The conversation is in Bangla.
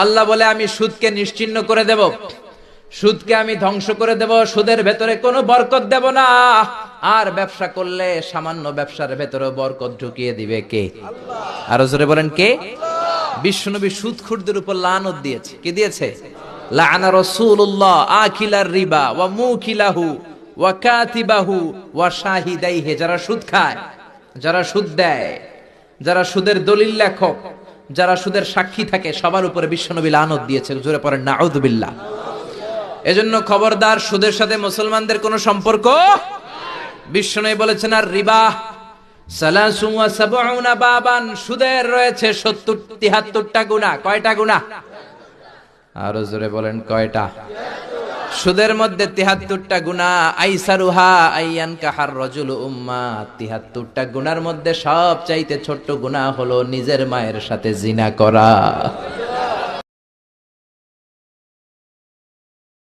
আল্লাহ বলে আমি সুদকে নিশ্চিহ্ন করে দেব, সুদকে আমি ধ্বংস করে দেব, সুদের ভেতরে কোনো বরকত দেব না। আর ব্যবসা করলে সামান্য ব্যবসার ভেতরে বরকত ঢুকিয়ে দিবে কে? আরো জোরে বলেন কে? বিশ্বনবী সুদখোরদের উপর লানত দিয়েছে। কি দিয়েছে? লাআনা রাসূলুল্লাহ আকিলার রিবা ওয়া মুকিলাহু ওয়া কাতিবাহু ওয়া শাহিদাইহি। যারা সুদ খায়, যারা সুদ দেয়, যারা সুদের দলিল লেখক, যারা সুদের সাক্ষী থাকে, সবার উপরে বিশ্বনবী লানত দিয়েছে। জোরে পড়েন নাউযুবিল্লাহ। এজন্য খবরদার, সুদের সাথে মুসলমানদের কোনো সম্পর্ক। বিশ্বনবী বলেছেন আর রিবা সালাসুন ওয়া সাবউনা বাবান, সুদের রয়েছে 73টা গুনাহ। কয়টা গুনাহ? আরো জোরে বলেন কয়টা? সুদের মধ্যে 73টা গুনাহ। আইসারুহা আইয়ান কাহার রাজুলু উম্মা, 73টা গুনার মধ্যে সবচাইতে ছোট্ট গুনাহ হলো নিজের মায়ের সাথে জিনা করা।